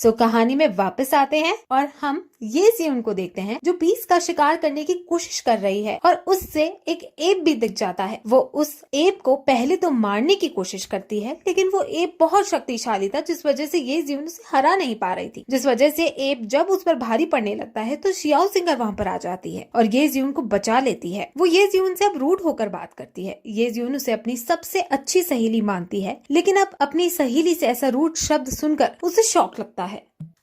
सो कहानी में वापस आते हैं और हम ये जीवन को देखते हैं जो बीस का शिकार करने की कोशिश कर रही है और उससे एक एप भी दिख जाता है। वो उस एप को पहले तो मारने की कोशिश करती है, लेकिन वो एप बहुत शक्तिशाली था जिस वजह से ये जीवन उसे हरा नहीं पा रही थी। जिस वजह से एप जब उस पर भारी पड़ने लगता है तो शियाओ सिंगर वहाँ पर आ जाती है और ये जीवन को बचा लेती है। वो ये जीवन से अब रूड होकर बात करती है। ये जीवन उसे अपनी सबसे अच्छी सहेली मानती है, लेकिन अब अपनी सहेली से ऐसा रूड शब्द सुनकर उसे शौक लगता है।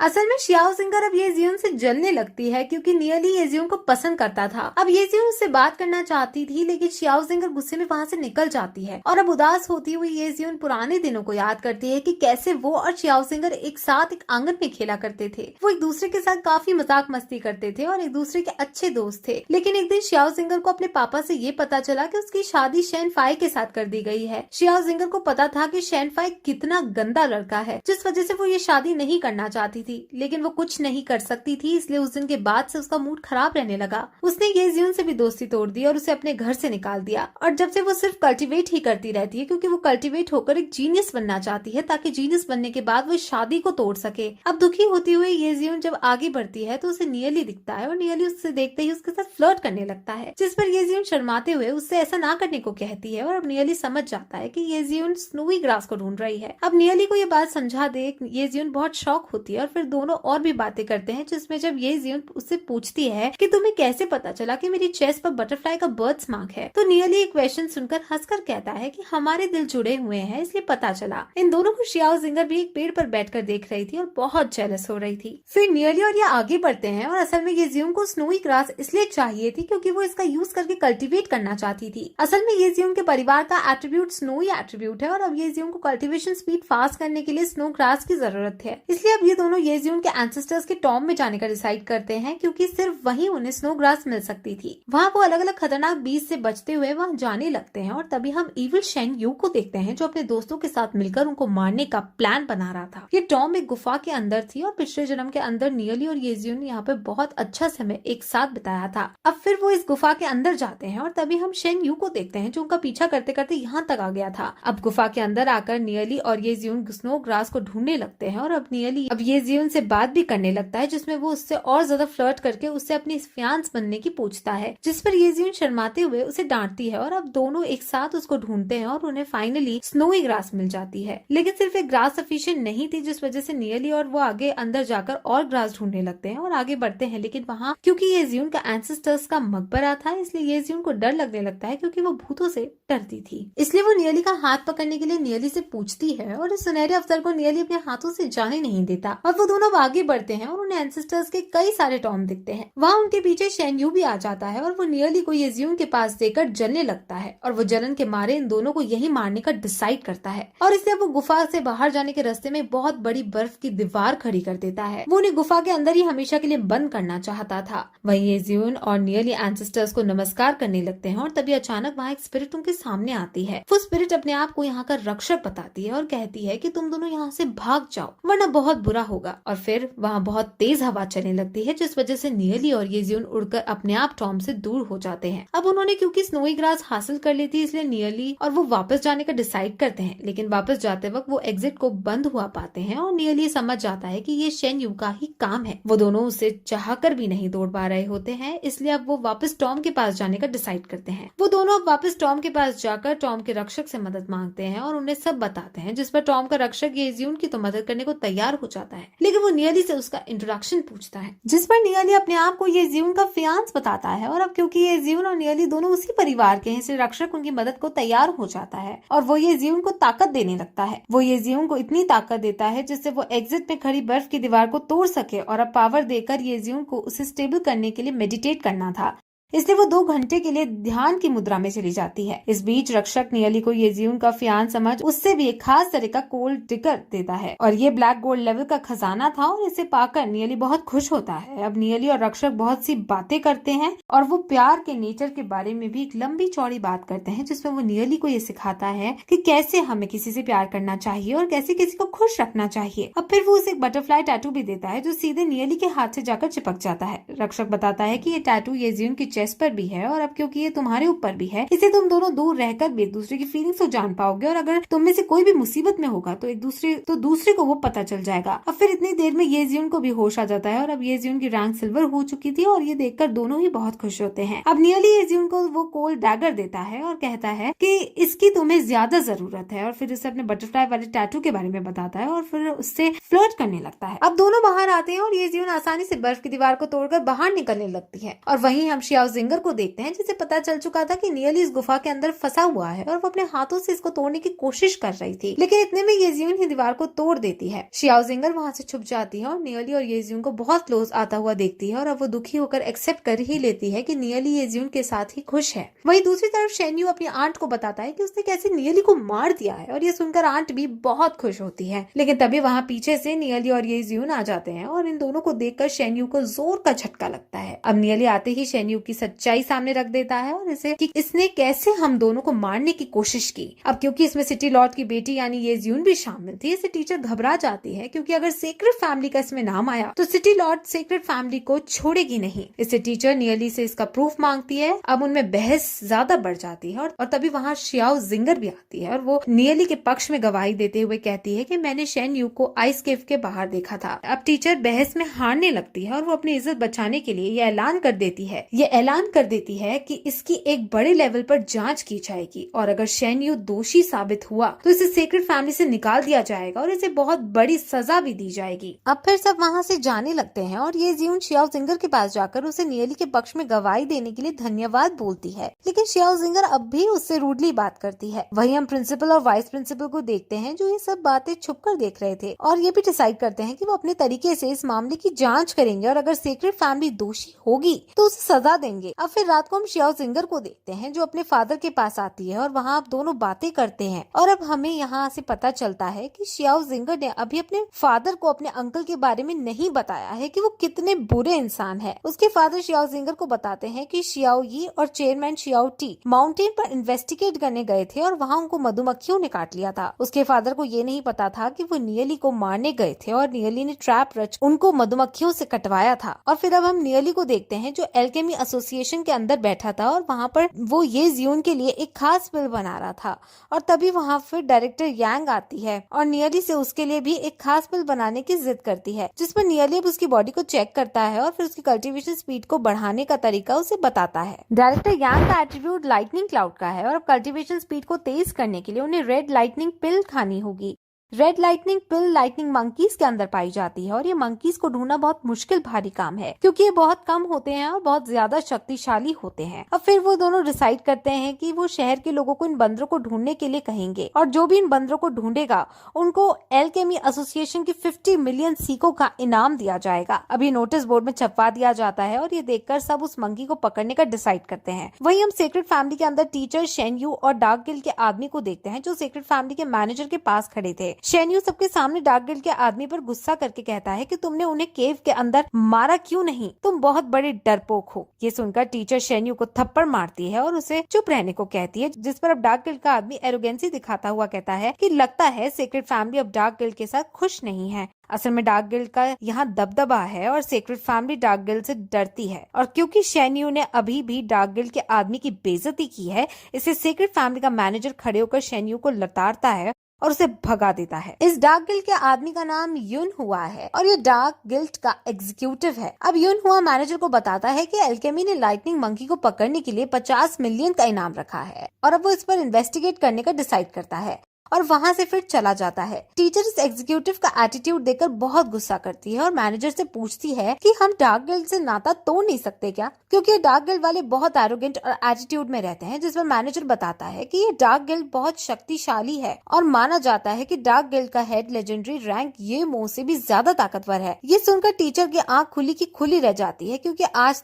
असल में शियाओ सिंगर अब ये जीवन से जलने लगती है क्योंकि नियली ये जीवन को पसंद करता था। अब ये जीवन उससे बात करना चाहती थी, लेकिन शियाओ सिंगर गुस्से में वहाँ से निकल जाती है और अब उदास होती हुई ये जीवन पुराने दिनों को याद करती है कि कैसे वो और शियाओ सिंगर एक साथ एक आंगन में खेला करते थे। वो एक दूसरे के साथ काफी मजाक मस्ती करते थे और एक दूसरे के अच्छे दोस्त थे। लेकिन एक दिन शियाओ सिंगर को अपने पापा से ये पता चला कि उसकी शादी शेन फाई के साथ कर दी गई है। शियाओ सिंगर को पता था कि शेन फाई कितना गंदा लड़का है, जिस वजह से वो ये शादी नहीं करना चाहती थी, लेकिन वो कुछ नहीं कर सकती थी। इसलिए उस दिन के बाद से उसका मूड खराब रहने लगा। उसने ये जीवन से भी दोस्ती तोड़ दी और उसे अपने घर से निकाल दिया। और जब से वो सिर्फ कल्टीवेट ही करती रहती है क्योंकि वो कल्टीवेट होकर एक जीनियस बनना चाहती है, ताकि जीनियस बनने के बाद वो शादी को तोड़ सके। अब दुखी होती हुई ये जीवन जब आगे बढ़ती है तो उसे नियली दिखता है और नियली उससे देखते ही उसके साथ फ्लर्ट करने लगता है, जिस पर ये जीवन शर्माते हुए उससे ऐसा ना करने को कहती है। और अब नियली समझ जाता है कि ये जीवन स्नोवी ग्रास को ढूंढ रही है। अब नियली को ये बात समझा दे ये जीवन बहुत शौक होती है और फिर दोनों और भी बातें करते हैं, जिसमें जब ये जीवन उससे पूछती है कि तुम्हें कैसे पता चला कि मेरी चेस्ट पर बटरफ्लाई का बर्ड्स मार्क है, तो नियली एक क्वेश्चन सुनकर हंसकर कहता है कि हमारे दिल जुड़े हुए हैं इसलिए पता चला। इन दोनों को शियाओ सिंगर भी एक पेड़ पर बैठकर देख रही थी और बहुत जेलस हो रही थी। फिर नियली और ये आगे बढ़ते हैं और असल में ये जीवन को स्नोवी ग्रास इसलिए चाहिए थी क्योंकि वो इसका यूज करके कल्टीवेट करना चाहती थी। असल में ये जीवन के परिवार का एट्रीब्यूट स्नोवी एट्रीब्यूट है और अब ये जीवन को कल्टीवेशन स्पीड फास्ट करने के लिए स्नो ग्रास की जरूरत है। इसलिए अब ये दोनों ये जीवन के एंसेस्टर्स के टॉम में जाने का डिसाइड करते हैं क्योंकि सिर्फ वहीं उन्हें स्नो ग्रास मिल सकती थी। वहाँ वो अलग अलग खतरनाक बीज से बचते हुए वहाँ जाने लगते हैं और तभी हम इविल शेन यू को देखते हैं जो अपने दोस्तों के साथ मिलकर उनको मारने का प्लान बना रहा था। ये टॉम एक गुफा के अंदर थी और पिछले जन्म के अंदर नियली और येजियन ने यहाँ पे बहुत अच्छा समय एक साथ बिताया था। अब फिर वो इस गुफा के अंदर जाते हैं और तभी हम शेन यू को देखते हैं जो उनका पीछा करते करते यहाँ तक आ गया था। अब गुफा के अंदर आकर नियली और येजियन स्नो ग्रास को ढूंढने लगते हैं और अब नियली अब येजियन से बात भी करने लगता है, जिसमें वो उससे और ज्यादा फ्लर्ट करके उससे अपनी फियांस बनने की पूछता है, जिस पर येजियन शर्माते हुए उसे डांटती है और अब दोनों एक साथ उसको ढूंढते हैं और उन्हें फाइनली स्नोवी ग्रास मिल जाती है। लेकिन सिर्फ एक ग्रास सफिशिएंट नहीं थी, जिस वजह से नियली और वो आगे अंदर जाकर और ग्रास ढूंढने लगते हैं और आगे बढ़ते हैं। लेकिन वहाँ क्योंकि येजियन का एंसेस्टर्स का मकबरा था इसलिए येजियन को डर लगने लगता है क्योंकि वो भूतों से डरती थी। इसलिए वो नियली का हाथ पकड़ने के लिए नियली से पूछती है और इस सुनहरे अवसर को नियली अपने हाथों से जाने नहीं देता और वो दोनों आगे बढ़ते हैं और उन्हें एंसेस्टर्स के कई सारे टॉम दिखते हैं। वहाँ उनके पीछे शेन यू भी आ जाता है और वो नियली को येजियन के पास देकर जलने लगता है और वो जलन के मारे इन दोनों को यही मारने का डिसाइड करता है और इसलिए वो गुफा से बाहर जाने के रास्ते में बहुत बड़ी बर्फ की दीवार खड़ी कर देता है। वो उन्हें गुफा के अंदर ही हमेशा के लिए बंद करना चाहता था। वहीं येजियन और नियली एंसेस्टर्स को नमस्कार करने लगते हैं और तभी अचानक वहाँ एक स्पिरिट उनके सामने आती है। वो स्पिरिट अपने आप को यहाँ का रक्षक बताती है और कहती है कि तुम दोनों यहाँ से भाग जाओ वरना बहुत बुरा होगा। और फिर वहाँ बहुत तेज हवा चलने लगती है जिस वजह से नियली और येजियन उड़कर अपने आप टॉम से दूर हो जाते हैं। अब उन्होंने क्योंकि स्नोवी ग्रास हासिल कर ली थी इसलिए नियली और वो वापस जाने का डिसाइड करते हैं, लेकिन वापस जाते वक्त वो एग्जिट को बंद हुआ पाते हैं और नियली समझ जाता है कि ये शेन यू का ही काम है। वो दोनों उसे चाहकर भी नहीं तोड़ पा रहे होते हैं, इसलिए अब वो वापस टॉम के पास जाने का डिसाइड करते हैं। वो दोनों अब वापस टॉम के पास जाकर टॉम के रक्षक से मदद मांगते हैं और उन्हें सब बताते हैं, जिस पर टॉम का रक्षक येजियन की तो मदद करने को तैयार हो जाता है, लेकिन वो नियली से उसका इंट्रोडक्शन पूछता है, जिस पर नियली अपने आप को येजियन का फियांस बताता है। और अब क्योंकि येजियन और नियली दोनों उसी परिवार के हैं इसलिए रक्षक उनकी मदद को तैयार हो जाता है और वो येजियन को ताकत देने लगता है। वो येजियन को इतनी ताकत देता है जिससे वो एग्जिट में खड़ी बर्फ की दीवार को तोड़ सके और अब पावर देकर येजियन को उसे स्टेबल करने के लिए मेडिटेट करना था, इसलिए वो 2 घंटे के लिए ध्यान की मुद्रा में चली जाती है। इस बीच रक्षक नियली को येजियन का फियान समझ उससे भी एक खास तरह का गोल्ड टिकर देता है और ये ब्लैक गोल्ड लेवल का खजाना था और इसे पाकर नियली बहुत खुश होता है। अब नियली और रक्षक बहुत सी बातें करते हैं और वो प्यार के नेचर के बारे में भी एक लंबी चौड़ी बात करते हैं, जिसमें वो नियली को ये सिखाता है कि कैसे हमें किसी से प्यार करना चाहिए और कैसे किसी को खुश रखना चाहिए। अब फिर वो उसे एक बटरफ्लाई टैटू भी देता है जो सीधे नियली के हाथ से जाकर चिपक जाता है। रक्षक बताता है कि ये टैटू येजियन की जेस्पर भी है और अब क्योंकि ये तुम्हारे ऊपर भी है, इसे तुम दोनों दूर रहकर भी एक दूसरे की फीलिंग्स को जान पाओगे और अगर तुम में से कोई भी मुसीबत में होगा तो दूसरे को वो पता चल जाएगा। अब फिर इतनी देर में येजियुन को भी होश आ जाता है और अब येजियुन की रैंक सिल्वर हो चुकी थी और ये देखकर दोनों ही बहुत खुश होते हैं। अब नियली येजियुन को वो कोल्ड डैगर देता है और कहता है कि इसकी तुम्हें ज्यादा जरूरत है और फिर उसे अपने बटरफ्लाई वाले टैटू के बारे में बताता है और फिर उससे फ्लर्ट करने लगता है। अब दोनों बाहर आते हैं और येजियुन आसानी से बर्फ की दीवार को तोड़कर बाहर निकलने लगती है और वहीं हम शियाओ जिंगर को देखते हैं जिसे पता चल चुका था कि नियली इस गुफा के अंदर फंसा हुआ है और वो अपने हाथों से इसको तोड़ने की कोशिश कर रही थी, लेकिन इतने में येजियुन ही दीवार को तोड़ देती है। शियाओ जिंगर वहां से छुप जाती है और नियली और येजियुन को बहुत क्लोज आता हुआ देखती है और अब वो दुखी होकर एक्सेप्ट कर ही लेती है कि नियली येजियुन के साथ ही खुश है। वहीं दूसरी तरफ शेन्यू अपनी आंट को बताता है कि उसने कैसे नियली को मार दिया है और ये सुनकर आंट भी बहुत खुश होती है, लेकिन तभी वहां पीछे से नियली और येजियुन आ जाते हैं और इन दोनों को देखकर शेन्यू को जोर का झटका लगता है। अब नियली आते ही शेन्यू की सच्चाई सामने रख देता है और इसे कि इसने कैसे हम दोनों को मारने की कोशिश की। अब क्योंकि इसमें सिटी लॉर्ड की बेटी यानी येजियुन भी शामिल थी, इसे टीचर घबरा जाती है क्योंकि अगर सेक्रेट फैमिली का इसमें नाम आया तो सिटी लॉर्ड सेक्रेट फैमिली को छोड़ेगी नहीं। इससे टीचर नियली से इसका प्रूफ मांगती है। अब उनमें बहस ज्यादा बढ़ जाती है और तभी वहाँ शियाओ जिंगर भी आती है और वो नियली के पक्ष में गवाही देते हुए कहती है कि मैंने शेन्यू को आइस केव के बाहर देखा था। अब टीचर बहस में हारने लगती है और वो अपनी इज्जत बचाने के लिए ये ऐलान कर देती है कि इसकी एक बड़े लेवल पर जांच की जाएगी और अगर शेन्यू दोषी साबित हुआ तो इसे सेक्रेट फैमिली से निकाल दिया जाएगा और इसे बहुत बड़ी सजा भी दी जाएगी। अब फिर सब वहाँ से जाने लगते हैं और येजियुन शियाओ जिंगर के पास जाकर उसे नियली के पक्ष में गवाही देने के लिए धन्यवाद बोलती है, लेकिन शियाओ जिंगर अब भी उससे रूडली बात करती है। वहीं हम प्रिंसिपल और वाइस प्रिंसिपल को देखते हैं जो ये सब बातें छुपकर देख रहे थे और ये भी डिसाइड करते हैं कि वो अपने तरीके से इस मामले की जांच करेंगे और अगर सेक्रेट फैमिली दोषी होगी तो उसे सजा देंगे। अब फिर रात को हम शियाओ जिंगर को देखते हैं जो अपने फादर के पास आती है और वहाँ आप दोनों बातें करते हैं और अब हमें यहाँ से पता चलता है कि शियाओ जिंगर ने अभी अपने फादर को अपने अंकल के बारे में नहीं बताया है कि वो कितने बुरे इंसान है। उसके फादर शियाओ जिंगर को बताते हैं कि शियाओ यी और चेयरमैन शियाओ टी माउंटेन पर इन्वेस्टिगेट करने गए थे और वहाँ उनको मधुमक्खियों ने काट लिया था। उसके फादर को ये नहीं पता था कि वो नियली को मारने गए थे और नियली ने ट्रैप रच उनको मधुमक्खियों से कटवाया था। और फिर अब हम नियली को देखते हैं जो एल्केमी एसोसिएशन के अंदर बैठा था और वहाँ पर वो येजियुन के लिए एक खास बिल बना रहा था और तभी वहाँ फिर डायरेक्टर यांग आती है और नियली से उसके लिए भी एक खास बिल बनाने की जिद करती है, जिस पर नियली अब उसकी बॉडी को चेक करता है और फिर उसकी कल्टीवेशन स्पीड को बढ़ाने का तरीका उसे बताता है। डायरेक्टर यांग का एट्रीब्यूट लाइटनिंग क्लाउड का है और अब कल्टीवेशन स्पीड को तेज करने के लिए उन्हें रेड लाइटनिंग पिल खानी होगी। रेड लाइटनिंग पिल लाइटनिंग मंकीज के अंदर पाई जाती है और ये मंकीज को ढूंढना बहुत मुश्किल भारी काम है क्योंकि ये बहुत कम होते हैं और बहुत ज्यादा शक्तिशाली होते हैं। अब फिर वो दोनों डिसाइड करते हैं कि वो शहर के लोगों को इन बंदरों को ढूंढने के लिए कहेंगे और जो भी इन बंदरों को ढूंढेगा उनको एल्केमी एसोसिएशन की 50 मिलियन सीकों का इनाम दिया जाएगा। अभी नोटिस बोर्ड में छपवा दिया जाता है और ये देखकर सब उस मंकी को पकड़ने का डिसाइड करते हैं। वहीं हम सेक्रेट फैमिली के अंदर टीचर शेन्यू और डार्क गिल्ड के आदमी को देखते हैं जो सेक्रेट फैमिली के मैनेजर के पास खड़े थे। शेन्यू सबके सामने डार्क गिल्ड के आदमी पर गुस्सा करके कहता है कि तुमने उन्हें केव के अंदर मारा क्यों नहीं, तुम बहुत बड़े डरपोक हो। ये सुनकर टीचर शेन्यू को थप्पड़ मारती है और उसे चुप रहने को कहती है, जिस पर अब डार्क गिल्ड का आदमी एरोगेंसी दिखाता हुआ कहता है कि लगता है सेक्रेट फैमिली अब डार्क गिल्ड के साथ खुश नहीं है। असल में डार्क गिल्ड का यहाँ दबदबा है और सेक्रेट फैमिली डार्क गिल्ड से डरती है और क्योंकि शेन्यू ने अभी भी डार्क गिल्ड के आदमी की बेइज्जती की है, इससे सेक्रेट फैमिली का मैनेजर खड़े होकर शेन्यू को लताड़ता है और उसे भगा देता है। इस डार्क गिल्ड के आदमी का नाम युन हुआ है और ये डार्क गिल्ड का एग्जीक्यूटिव है। अब युन हुआ मैनेजर को बताता है कि एल्केमी ने लाइटनिंग मंकी को पकड़ने के लिए 50 मिलियन का इनाम रखा है और अब वो इस पर इन्वेस्टिगेट करने का डिसाइड करता है और वहां से फिर चला जाता है। टीचर इस एग्जीक्यूटिव का एटीट्यूड देखकर बहुत गुस्सा करती है और मैनेजर से पूछती है कि हम डार्क गिल्ड से नाता तोड़ नहीं सकते क्या, क्योंकि डार्क गिल्ड वाले बहुत एरोगेंट और एटीट्यूड में रहते हैं। जिस पर मैनेजर बताता है कि ये डार्क गिल्ड बहुत शक्तिशाली है और माना जाता है कि डार्क गिल्ड का हेड लेजेंडरी रैंक ये मो से भी ज्यादा ताकतवर है। ये सुनकर टीचर की आंख खुली की खुली रह जाती है क्योंकि आज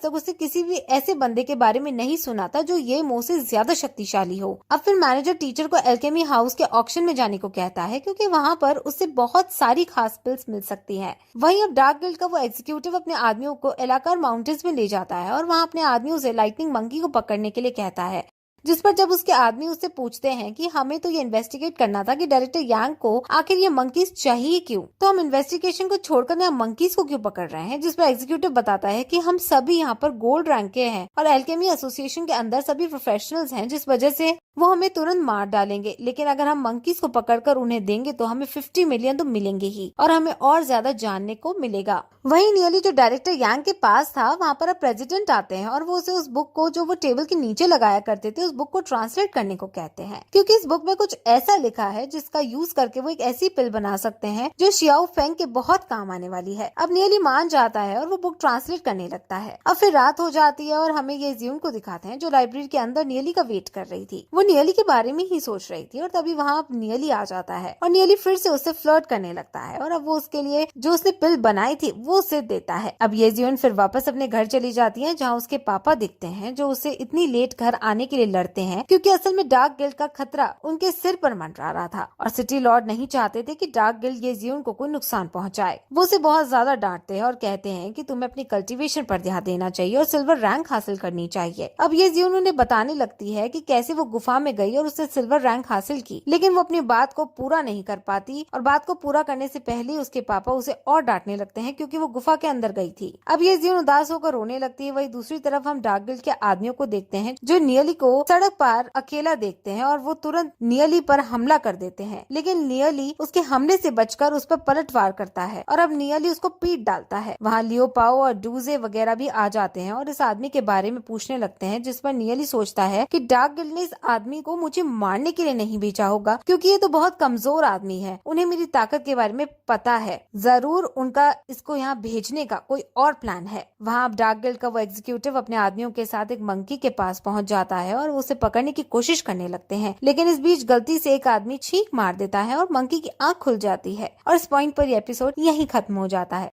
तक उसने किसी भी ऐसे बंदे के बारे में नहीं सुना था जो ये मो से ज्यादा शक्तिशाली हो। अब फिर मैनेजर टीचर को एल्केमी हाउस के ऑक्शन में जाने को कहता है क्योंकि वहां पर उससे बहुत सारी खास पिल्स मिल सकती हैं। वहीं अब डार्क गिल्ड का वो एग्जीक्यूटिव अपने आदमियों को एलाकार माउंटेन्स में ले जाता है और वहां अपने आदमियों से लाइटनिंग मंकी को पकड़ने के लिए कहता है, जिस पर जब उसके आदमी उससे पूछते हैं कि हमें तो ये इन्वेस्टिगेट करना था कि डायरेक्टर यांग को आखिर ये मंकीज चाहिए क्यों, तो हम इन्वेस्टिगेशन को छोड़कर यहाँ मंकीज को क्यों पकड़ रहे हैं। जिस पर एग्जीक्यूटिव बताता है कि हम सभी यहाँ पर गोल्ड रैंक के हैं और एल्केमी एसोसिएशन के अंदर सभी प्रोफेशनल्स हैं, जिस वजह से वो हमें तुरंत मार डालेंगे, लेकिन अगर हम मंकीज को पकड़कर उन्हें देंगे तो हमें 50 मिलियन तो मिलेंगे ही और हमें और ज्यादा जानने को मिलेगा। वहीं नियली जो डायरेक्टर यांग के पास था, वहाँ पर अब प्रेसिडेंट आते हैं और वो उसे उस बुक को जो वो टेबल के नीचे लगाया करते थे उस बुक को ट्रांसलेट करने को कहते हैं, क्योंकि इस बुक में कुछ ऐसा लिखा है जिसका यूज करके वो एक ऐसी पिल बना सकते हैं जो शियाओ फेंग के बहुत काम आने वाली है। अब नियली मान जाता है और वो बुक ट्रांसलेट करने लगता है। अब फिर रात हो जाती है और हमें ये जियून को दिखाते हैं जो लाइब्रेरी के अंदर नियली का वेट कर रही थी। वो नियली के बारे में ही सोच रही थी और तभी वहाँ नियली आ जाता है और नियली फिर से उससे फ्लर्ट करने लगता है और अब वो उसके लिए जो उसने पिल बनाई थी वो उसे देता है। अब ये जियून फिर वापस अपने घर चली जाती है जहाँ उसके पापा दिखते हैं जो उसे इतनी लेट घर आने के लिए लड़ते हैं, क्योंकि असल में डार्क गिल्ड का खतरा उनके सिर पर मंडरा रहा था और सिटी लॉर्ड नहीं चाहते थे कि डार्क गिल्ड ये जियून को कोई नुकसान पहुंचाए। वो उसे बहुत ज्यादा डांटते हैं और कहते हैं कि तुम्हें अपनी कल्टीवेशन पर ध्यान देना चाहिए और सिल्वर रैंक हासिल करनी चाहिए। अब ये जियून उन्हें बताने लगती है कि कैसे वो गुफा में गई और उसने सिल्वर रैंक हासिल की, लेकिन वो अपनी बात को पूरा नहीं कर पाती और बात को पूरा करने से पहले उसके पापा उसे और डांटने लगते हैं क्योंकि वो गुफा के अंदर गई थी। अब ये जियून उदास होकर रोने लगती है। वही दूसरी तरफ हम डार्क गिल्ड के आदमियों को देखते हैं जो नियली को सड़क पर अकेला देखते हैं और वो तुरंत नियली पर हमला कर देते हैं, लेकिन नियली उसके हमले से बचकर उस पर पलटवार करता है और अब नियली उसको पीट डालता है। वहाँ लियो पाओ और डूजे वगैरह भी आ जाते हैं और इस आदमी के बारे में पूछने लगते हैं, जिस पर नियली सोचता है कि डार्क गिल्ड ने इस आदमी को मुझे मारने के लिए नहीं भेजा होगा, क्योंकि ये तो बहुत कमजोर आदमी है, उन्हें मेरी ताकत के बारे में पता है, जरूर उनका इसको यहाँ भेजने का कोई और प्लान है। वहाँ अब डार्क गिल्ड का वो एग्जीक्यूटिव अपने आदमियों के साथ एक मंकी के पास पहुंच जाता है और उसे पकड़ने की कोशिश करने लगते हैं, लेकिन इस बीच गलती से एक आदमी छींक मार देता है और मंकी की आंख खुल जाती है और इस पॉइंट पर ये एपिसोड यहीं खत्म हो जाता है।